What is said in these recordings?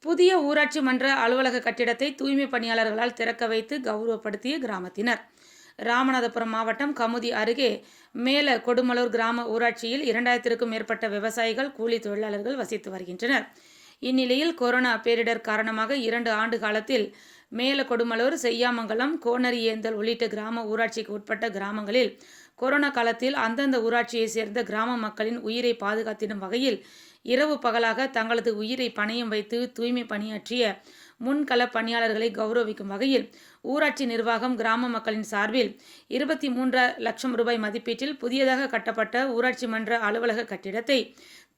புதிய ஊராட்சி மன்ற அலுவலக கட்டிடத்தை தூய்மை பணியாளர்களால் திறக்க வைத்து கௌரவப்படுத்திய கிராமத்தினர். ராமநாதபுரம் மாவட்டம் கமுதி அருகே மேல கொடுமலூர் கிராம ஊராட்சியில் 2000க்கும் மேற்பட்ட விவசாயிகள், கூலி தொழிலாளர்கள் வசித்து வருகின்றனர். இந்நிலையில் கொரோனா பேரிடர் காரணமாக 2 ஆண்டு காலத்தில் மேல கொடுமலூர், செய்யாமங்கலம், கோனரியேந்தல் உள்ளிட்ட கிராம ஊராட்சிக்கு உட்பட்ட கிராமங்களில் கொரோனா காலத்தில் அந்தந்த ஊராட்சியை சேர்ந்த கிராம மக்களின் உயிரை பாதுகாத்திடும் வகையில் இரவு பகலாக தங்களது உயிரை பணயம் வைத்து தூய்மை பணியாற்றிய முன்கள பணியாளர்களை கௌரவிக்கும் வகையில் ஊராட்சி நிர்வாகம் கிராம மக்களின் சார்பில் 23 லட்சம் ரூபாய் மதிப்பீட்டில் புதியதாக கட்டப்பட்ட ஊராட்சி மன்ற அலுவலக கட்டிடத்தை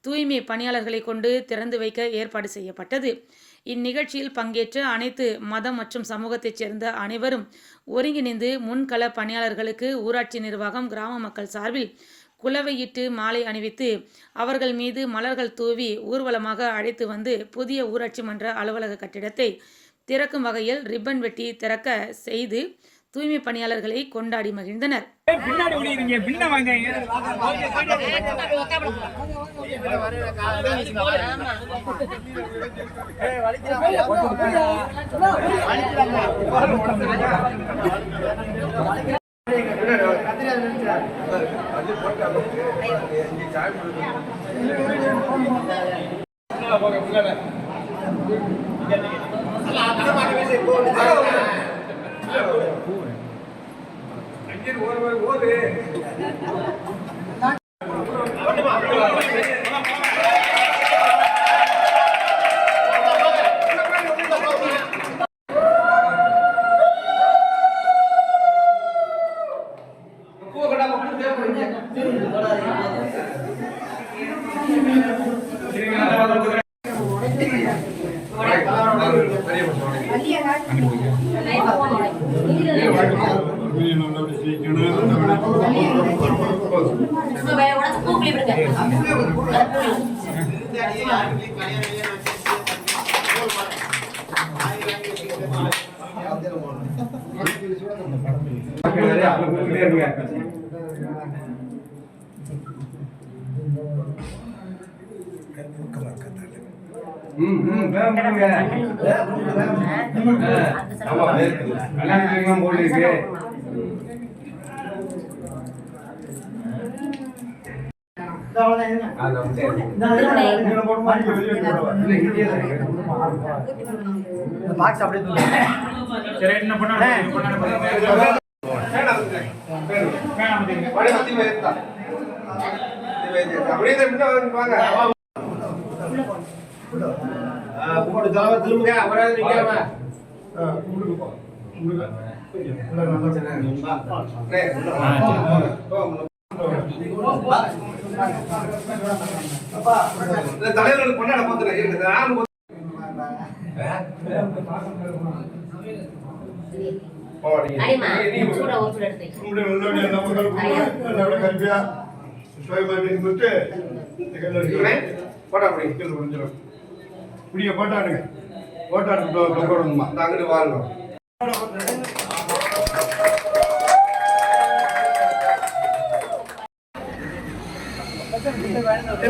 தூய்மை பணியாளர்களை கொண்டு திறந்து வைக்க ஏற்பாடு செய்யப்பட்டது. இந்நிகழ்ச்சியில் பங்கேற்ற அனைத்து மதம் மற்றும் சமூகத்தைச் சேர்ந்த அனைவரும் ஒருங்கிணைந்து முன்கள பணியாளர்களுக்கு ஊராட்சி நிர்வாகம் கிராம மக்கள் சார்பில் குலவையிட்டு மாலை அணிவித்து அவர்கள் மீது மலர்கள் தூவி ஊர்வலமாக அழைத்து வந்து புதிய ஊராட்சி மன்ற அலுவலக கட்டிடத்தை திறக்கும் வகையில் ரிப்பன் வெட்டி திறக்க செய்து தூய்மை பணியாளர்களை கொண்டாடி மகிழ்ந்தனர். தலைவர்கள் கொண்டாட போகிறேன்.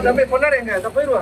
தம்பி பொண்ணாடுங்க போயிருவா.